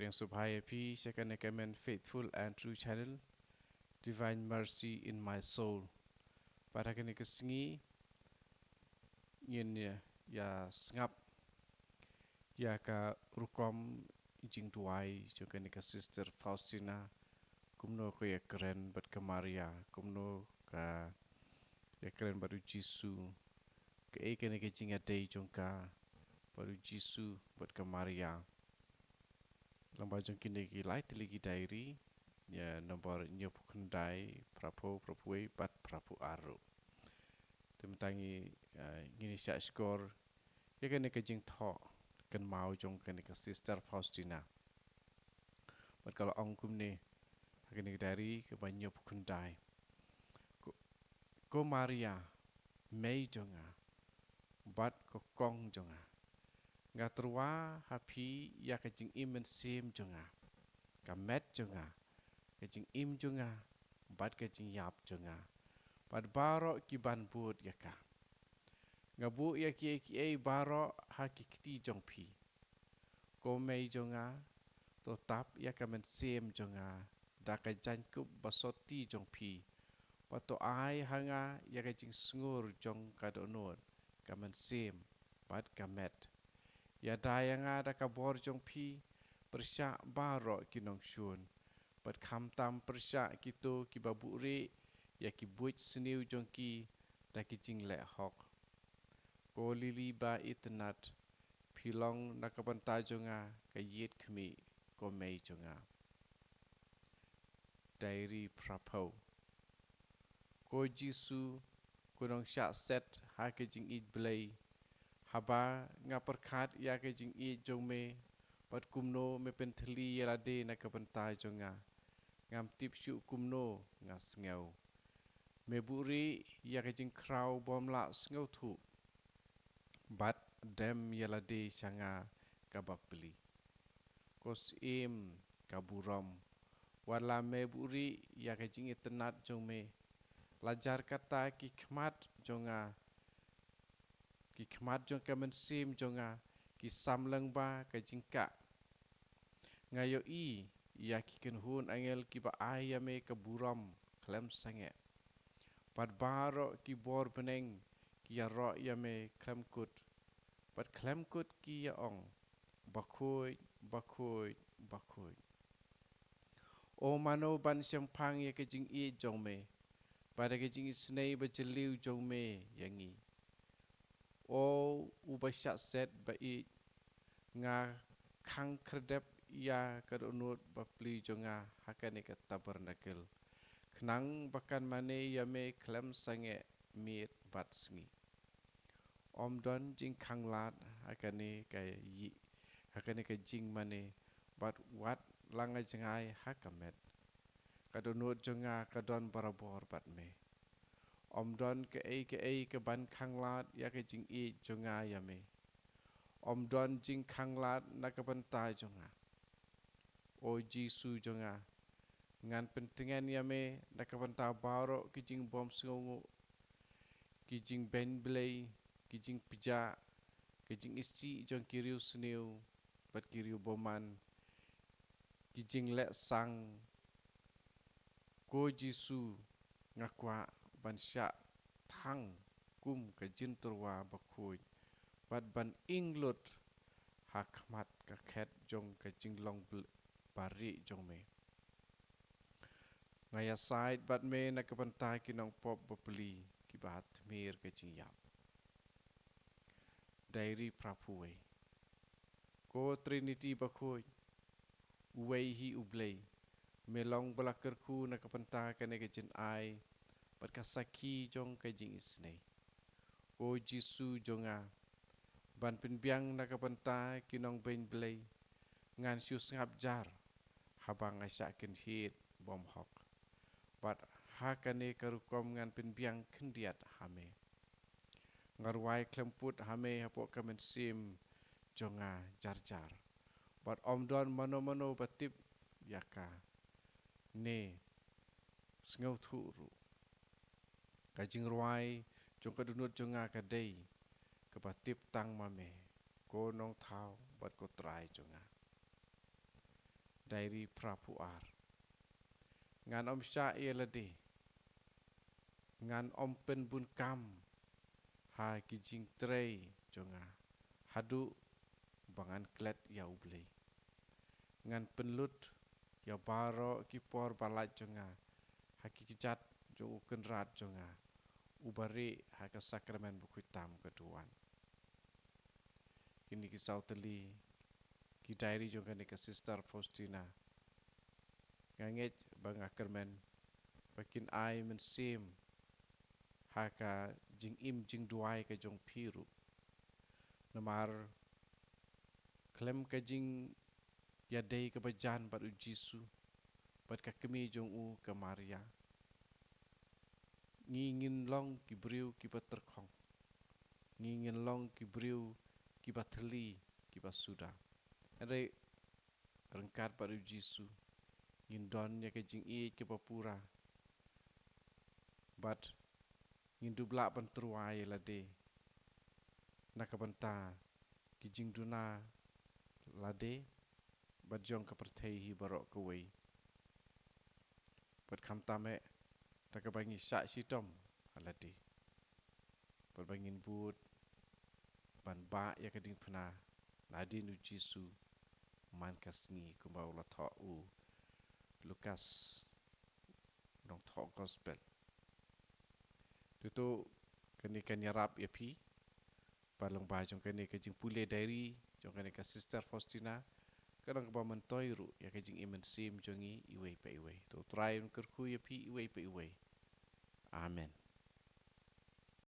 Priang Subhaya P. Second Recommend Faithful and True Channel Divine Mercy in My Soul. Para kini kesengi yin ya sngap ya ka rukom jing tuai jo kini ka Sister Faustina kumno ko ya keren bat ka Maria kumno ka ya keren baru Jisu ke kini ke jing adai jongka baru Jisu bat ka Maria. Lamba jong kini ki lai teligi diary ya nomor nyopu kendai prapu bat prapu aru. Tementangi ngini syak skor ya kini ke jing tho kan mau jong kini ke Sister Faustina. Bat kalau ongkum ni kini dari ke banyak kendai. Ko Maria mei jonga bat ko kong jonga. Ngatrua happy ya ke jing imen sim jonga. Ka met jonga. Ke jing im jonga bat ke jing yap jonga. Bat baro ki ban bud ya ka. Ngabu ya ki baro ha ki kti jong pi. Ko mei jonga to tap ya ka men sim jonga. Da ka jankup basoti jong pi. Pato ai hanga ya ka jing sngur jong ka donor. Ka men sim bat ka met. Ya dayanga da ka bor jong pi persya baro ki nong syun. Bat kham tam persya kito ki baburi ya ki buit seniu jong ki da ki jing le hok. Ko lili ba itnat pilong nakapanta jonga ka yit kmi ko mei jonga. Diary prapo. Ko Jisu kunong syak set ha ke jing id blay. Haba nga perkat ya ke jing id jong me. Pat kumno me penteli yalade nakapanta jonga. Ngam tip syuk kumno nga sngau. Me buri ya ke jing kraw bom la sngau tu. Bat dem yalade syanga kabak beli. Kos im kaburam. Wala me buri ya ke jing itenat jong me. Lajar kata ki khmat jonga. Ki khmat jong ka men sim jonga. Ki samlang ba ka jing ka. Ngayo i ya ki kenhun angel ki ba ayame kaburam klem sange. Pat baro ki bor beneng ki ya ro yame klem kut. Pat klem kut ki ya ong. Bakoy. O mano ban syampang ya ke jing i jong me. Pada ke jing snei bajeliu jong me yangi. O ubasyak set ba i nga kang kredep ya kadonut bapli jonga hakane ke tabernakel. Kenang bakan mane yame klem sange miet bat sengi. Om don jing kang lat hakane ke jing mane bat wat langa jengai hakamet. Kadonut jonga kadon barabor bat me. Om don ke ban kang lat ya ke jing i jonga yame. Om don jing kang lat nakabanta jonga. O Jisu jonga. Ngan pentingan yame nakabanta baro ki jing bom sngongu. Ki jing ben blay. Ki jing pija. Ki jing isi jong kiriu seniu. Bat kiriu boman. Ki jing lek sang. Ko Jisu ngakwa ban syak thang kum ka jinturwa bakuj. Bat ban inglut hakmat ka khet jong ka jinglong bari jong me. Ngaya side bat me nakabanta kinong pop bapeli ki bahat mir ka jingyap. Diary prapuwe. Ko Trinity bakuj. Uwei hi ublay. Melong balakerku nakapanta ka ke jin ai. Bat kasaki jong ka jing isnei. O Jisu jonga. Ban pinbiang nakapanta kinong ben blay. Ngan syus ngap jar. Habang asyakin hit bom hok. Bat hakane karukom ngan pinbiang kendiat hame. Ngarwai klemput hame hapok kamen sim jonga jar. Bat om don mano batip yaka. Ne sngau thuru. Kajing ruai jong kadunut jonga kadai. Kebatip tang mame. Ko nong thau bat ko trai jonga. dairi prapuar ngan om sya lade ngan om pen bun kam ha kijing trei jonga hadu bangan klet ya ublei ngan penlut ya baro ki por balat jonga haki kijat jo kenrat jonga ubari haka sakramen bukuitam keduan kini kisau teli ki diary jonga ni ke sister Faustina nganget bang akermen bakin ai mensim haka jing im jing duai ke jong piru namar klem ke jing ya dei ke bajan bat u Jisu bat ka kemi jong u ke Maria ngingin long ki briu ki baterkong ngingin long ki briu ki bateli ki basuda ere rengkat bat u Jisu ngin don ya ke jing i ke papura bat ngin dubla ban truai lade nakabanta ki jing duna lade bat jong ka perthei hi barok ke wei bat kham tame takabangi syak sitom alade bat bangin but ban ba ya kading phna nadin u Jisu man kasngi kumbau la tho u Lukas dong tho gospel tutu kani kan yarap ya pi balong ba jong kani ka jing pule diary jong kani ka sister Faustina kadang ba mentoi ru ya ka jing imen sim jongi iwei pa iwei to try kerku ya pi iwei pa iwei amen.